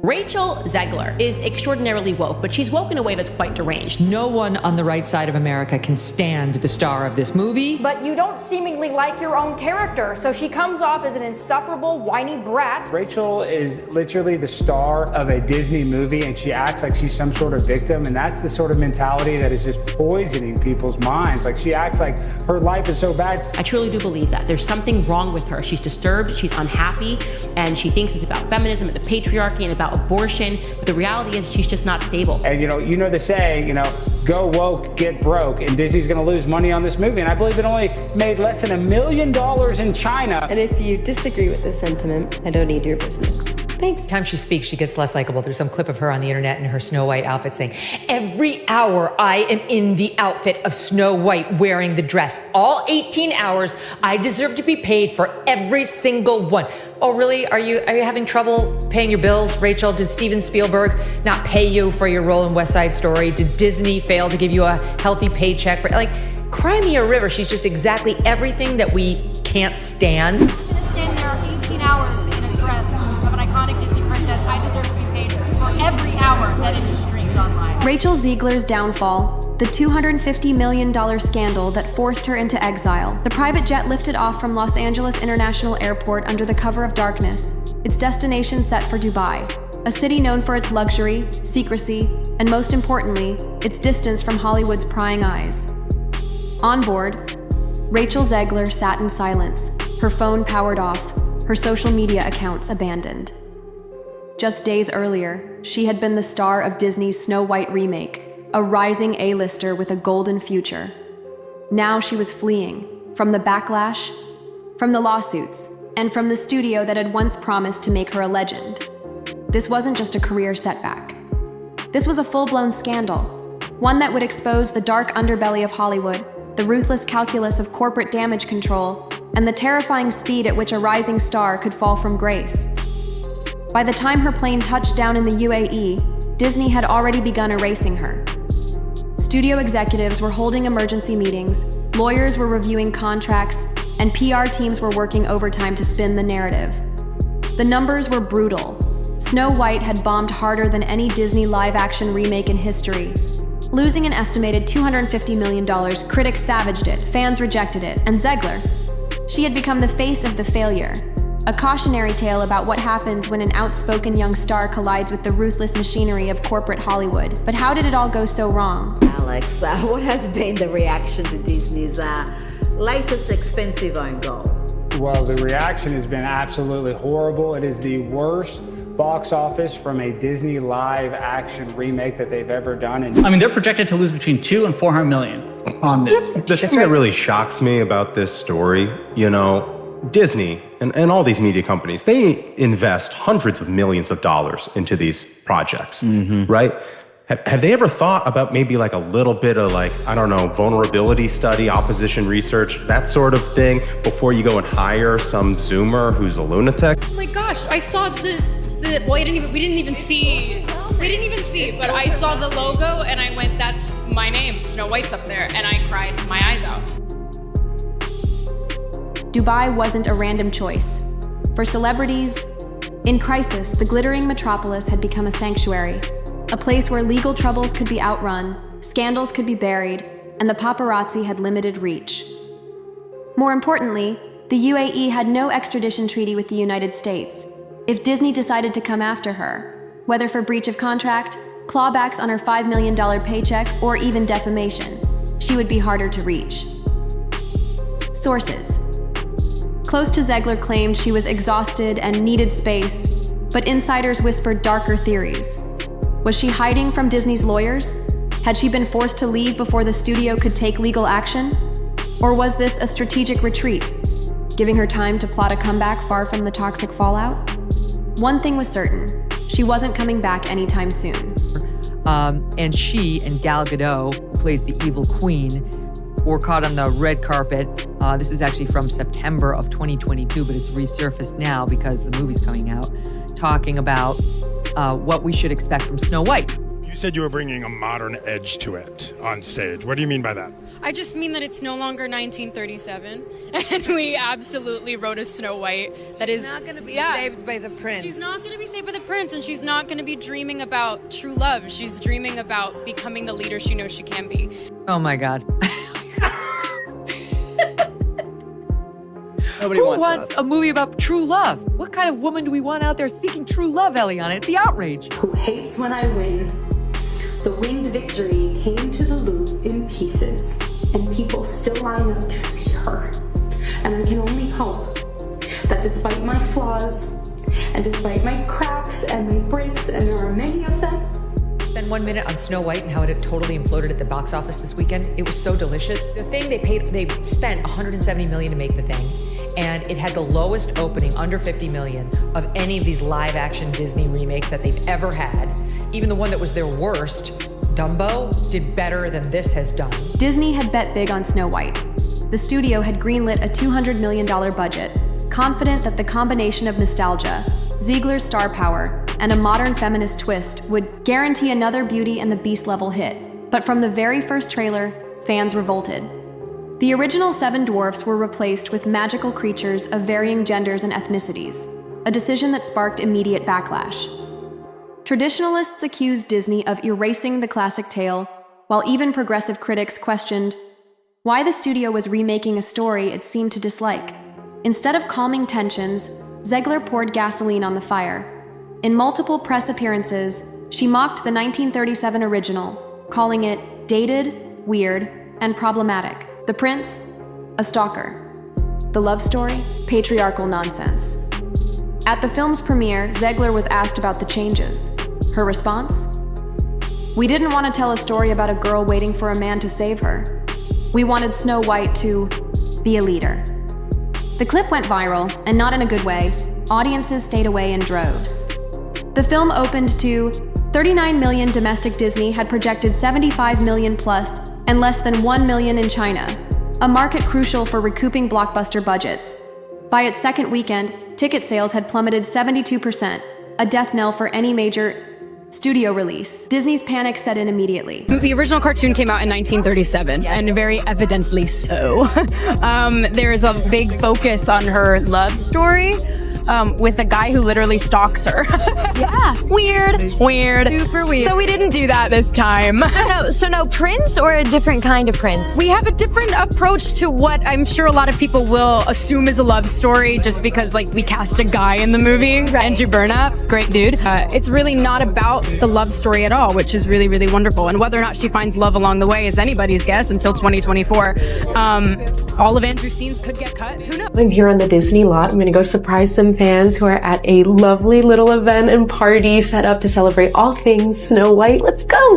Rachel Zegler is extraordinarily woke, but she's woke in a way that's quite deranged. No one on the right side of America can stand the star of this movie. But you don't seemingly like your own character, so she comes off as an insufferable, whiny brat. Rachel is literally the star of a Disney movie, and she acts like she's some sort of victim, and that's the sort of mentality that is just poisoning people's minds. Like, she acts like her life is so bad. I truly do believe that. There's something wrong with her. She's disturbed, she's unhappy, and she thinks it's about feminism and the patriarchy and about abortion, but the reality is she's just not stable. And you know the saying, go woke, get broke, and Disney's gonna lose money on this movie, and I believe it only made less than $1 million in China. And if you disagree with this sentiment, I don't need your business. Thanks. Every time she speaks, she gets less likable. There's some clip of her on the internet in her Snow White outfit saying, "Every hour I am in the outfit of Snow White wearing the dress. All 18 hours, I deserve to be paid for every single one." Oh, really? Are you having trouble paying your bills, Rachel? Did Steven Spielberg not pay you for your role in West Side Story? Did Disney fail to give you a healthy paycheck for, cry me a river. She's just exactly everything that we can't stand. I'm gonna stand there 18 hours in a dress of an iconic Disney princess. I deserve to be paid for every hour that it is streamed online. Rachel Zegler's downfall, the $250 million scandal that forced her into exile. The private jet lifted off from Los Angeles International Airport under the cover of darkness, its destination set for Dubai, a city known for its luxury, secrecy, and most importantly, its distance from Hollywood's prying eyes. On board, Rachel Zegler sat in silence, her phone powered off, her social media accounts abandoned. Just days earlier, she had been the star of Disney's Snow White remake, a rising A-lister with a golden future. Now she was fleeing from the backlash, from the lawsuits, and from the studio that had once promised to make her a legend. This wasn't just a career setback. This was a full-blown scandal, one that would expose the dark underbelly of Hollywood, the ruthless calculus of corporate damage control, and the terrifying speed at which a rising star could fall from grace. By the time her plane touched down in the UAE, Disney had already begun erasing her. Studio executives were holding emergency meetings, lawyers were reviewing contracts, and PR teams were working overtime to spin the narrative. The numbers were brutal. Snow White had bombed harder than any Disney live-action remake in history. Losing an estimated $250 million, critics savaged it, fans rejected it, and Zegler, she had become the face of the failure. A cautionary tale about what happens when an outspoken young star collides with the ruthless machinery of corporate Hollywood. But how did it all go so wrong? Alex, what has been the reaction to Disney's latest expensive own goal? Well, the reaction has been absolutely horrible. It is the worst box office from a Disney live action remake that they've ever done. And they're projected to lose between $200 and $400 million on this. The thing that really shocks me about this story, Disney and all these media companies, they invest hundreds of millions of dollars into these projects, right? Have they ever thought about maybe a little bit of vulnerability study, opposition research, that sort of thing before you go and hire some Zoomer who's a lunatic? Oh my gosh, I saw we didn't even see, but I saw the logo and I went, that's my name, Snow White's up there, and I cried my eyes out. Dubai wasn't a random choice. For celebrities in crisis, the glittering metropolis had become a sanctuary, a place where legal troubles could be outrun, scandals could be buried, and the paparazzi had limited reach. More importantly, the UAE had no extradition treaty with the United States. If Disney decided to come after her, whether for breach of contract, clawbacks on her $5 million paycheck, or even defamation, she would be harder to reach. Sources. Close to Zegler claimed she was exhausted and needed space, but insiders whispered darker theories. Was she hiding from Disney's lawyers? Had she been forced to leave before the studio could take legal action? Or was this a strategic retreat, giving her time to plot a comeback far from the toxic fallout? One thing was certain, she wasn't coming back anytime soon. And she and Gal Gadot, who plays the evil queen, were caught on the red carpet. This is actually from September of 2022, but it's resurfaced now because the movie's coming out, talking about what we should expect from Snow White. You said you were bringing a modern edge to it on stage. What do you mean by that? I just mean that it's no longer 1937, and we absolutely wrote a Snow White that is not going to be saved by the prince. She's not going to be saved by the prince, and she's not going to be dreaming about true love. She's dreaming about becoming the leader she knows she can be. Oh my God. Nobody Who wants wants that. a movie about true love? What kind of woman do we want out there seeking true love, Eliana? It's the outrage. Who hates when I win? The winged victory came to the Louvre in pieces, and people still line up to see her. And I can only hope that despite my flaws, and despite my cracks and my breaks, and there are many of them, Spend 1 minute on Snow White and how it had totally imploded at the box office this weekend. It was so delicious. The thing they spent $170 million to make the thing, and it had the lowest opening, under $50 million, of any of these live action Disney remakes that they've ever had. Even the one that was their worst, Dumbo, did better than this has done. Disney had bet big on Snow White. The studio had greenlit a $200 million budget, confident that the combination of nostalgia, Zegler's star power, and a modern feminist twist would guarantee another Beauty and the Beast level hit. But from the very first trailer, fans revolted. The original 7 dwarfs were replaced with magical creatures of varying genders and ethnicities, a decision that sparked immediate backlash. Traditionalists accused Disney of erasing the classic tale, while even progressive critics questioned why the studio was remaking a story it seemed to dislike. Instead of calming tensions, Zegler poured gasoline on the fire. In multiple press appearances, she mocked the 1937 original, calling it dated, weird, and problematic. The prince, a stalker. The love story, patriarchal nonsense. At the film's premiere, Zegler was asked about the changes. Her response? We didn't want to tell a story about a girl waiting for a man to save her. We wanted Snow White to be a leader. The clip went viral, and not in a good way. Audiences stayed away in droves. The film opened to 39 million domestic. Disney had projected 75 million plus, and less than 1 million in China, a market crucial for recouping blockbuster budgets. By its second weekend, ticket sales had plummeted 72%, a death knell for any major studio release. Disney's panic set in immediately. The original cartoon came out in 1937, and very evidently so. There is a big focus on her love story. With a guy who literally stalks her. Yeah. Weird. Super weird. So we didn't do that this time. So no prince or a different kind of prince? We have a different approach to what I'm sure a lot of people will assume is a love story just because we cast a guy in the movie. Right. Andrew Burnap, great dude. It's really not about the love story at all, which is really, really wonderful. And whether or not she finds love along the way is anybody's guess until 2024. All of Andrew's scenes could get cut. Who knows? I'm here on the Disney lot. I'm going to go surprise some fans who are at a lovely little event and party set up to celebrate all things Snow White. Let's go!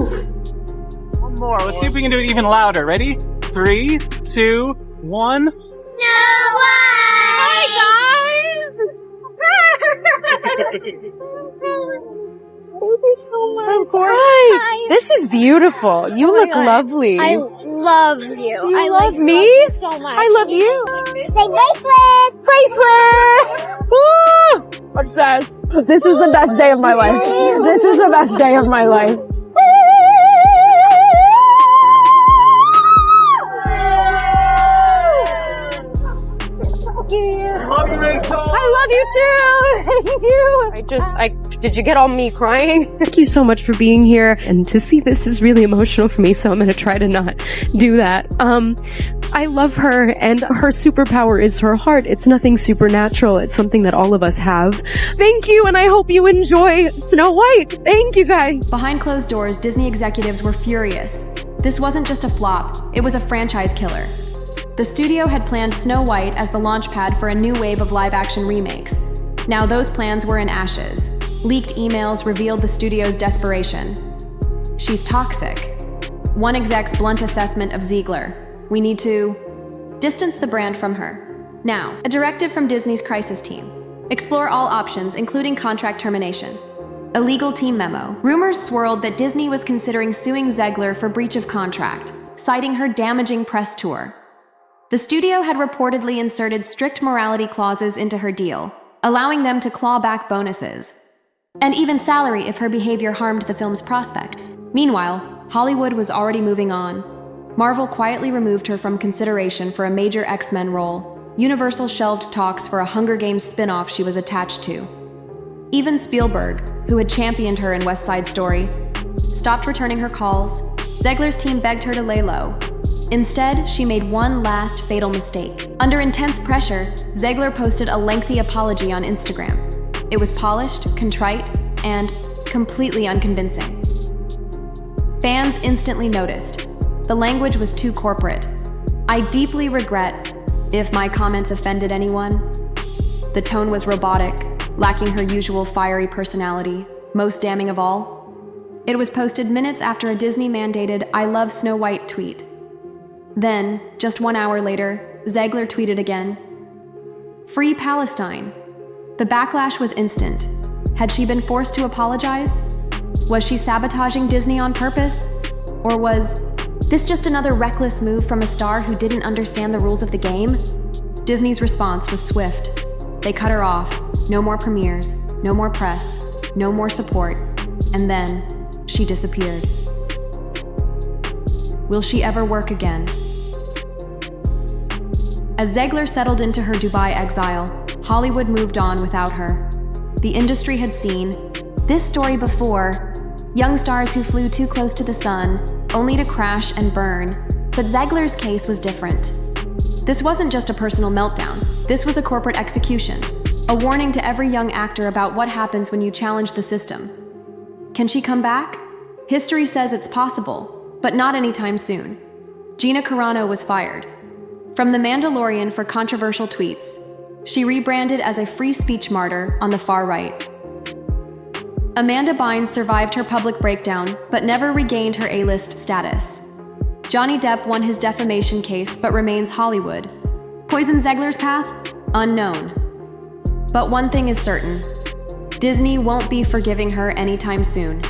One more. Let's see if we can do it even louder. Ready? 3, 2, 1. Snow White! Hi, guys! Thank you so much. Hi. This is beautiful. You look lovely. I love you. You I love me? love you so much. I love you. Say bracelet! Bracelet! Woo! Obsessed. This is the best day of my life. This is the best day of my life. I love you too. Thank you. Did you get all me crying? Thank you so much for being here. And to see this is really emotional for me, so I'm going to try to not do that. I love her, and her superpower is her heart. It's nothing supernatural. It's something that all of us have. Thank you, and I hope you enjoy Snow White. Thank you, guys. Behind closed doors, Disney executives were furious. This wasn't just a flop, it was a franchise killer. The studio had planned Snow White as the launchpad for a new wave of live-action remakes. Now those plans were in ashes. Leaked emails revealed the studio's desperation. She's toxic. One exec's blunt assessment of Zegler: we need to distance the brand from her. Now, a directive from Disney's crisis team: explore all options, including contract termination. A legal team memo. Rumors swirled that Disney was considering suing Zegler for breach of contract, citing her damaging press tour. The studio had reportedly inserted strict morality clauses into her deal, allowing them to claw back bonuses, and even salary if her behavior harmed the film's prospects. Meanwhile, Hollywood was already moving on. Marvel quietly removed her from consideration for a major X-Men role. Universal shelved talks for a Hunger Games spin-off she was attached to. Even Spielberg, who had championed her in West Side Story, stopped returning her calls. Zegler's team begged her to lay low. Instead, she made one last fatal mistake. Under intense pressure, Zegler posted a lengthy apology on Instagram. It was polished, contrite, and completely unconvincing. Fans instantly noticed. The language was too corporate. I deeply regret if my comments offended anyone. The tone was robotic, lacking her usual fiery personality. Most damning of all, it was posted minutes after a Disney-mandated "I love Snow White" tweet. Then, just 1 hour later, Zegler tweeted again, "Free Palestine." The backlash was instant. Had she been forced to apologize? Was she sabotaging Disney on purpose? Or was this just another reckless move from a star who didn't understand the rules of the game? Disney's response was swift. They cut her off. No more premieres, no more press, no more support. And then, she disappeared. Will she ever work again? As Zegler settled into her Dubai exile, Hollywood moved on without her. The industry had seen this story before: young stars who flew too close to the sun, only to crash and burn. But Zegler's case was different. This wasn't just a personal meltdown. This was a corporate execution, a warning to every young actor about what happens when you challenge the system. Can she come back? History says it's possible, but not anytime soon. Gina Carano was fired from The Mandalorian for controversial tweets. She rebranded as a free speech martyr on the far right. Amanda Bynes survived her public breakdown, but never regained her A-list status. Johnny Depp won his defamation case, but remains Hollywood. Poison Zegler's path? Unknown. But one thing is certain: Disney won't be forgiving her anytime soon.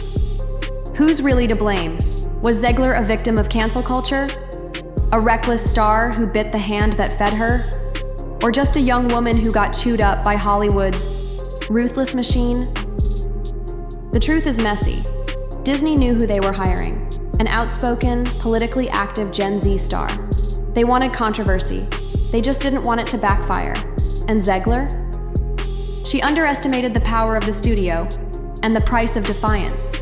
Who's really to blame? Was Zegler a victim of cancel culture? A reckless star who bit the hand that fed her? Or just a young woman who got chewed up by Hollywood's ruthless machine? The truth is messy. Disney knew who they were hiring: an outspoken, politically active Gen Z star. They wanted controversy. They just didn't want it to backfire. And Zegler? She underestimated the power of the studio and the price of defiance.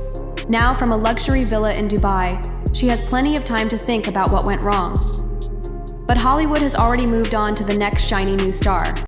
Now, from a luxury villa in Dubai, she has plenty of time to think about what went wrong. But Hollywood has already moved on to the next shiny new star.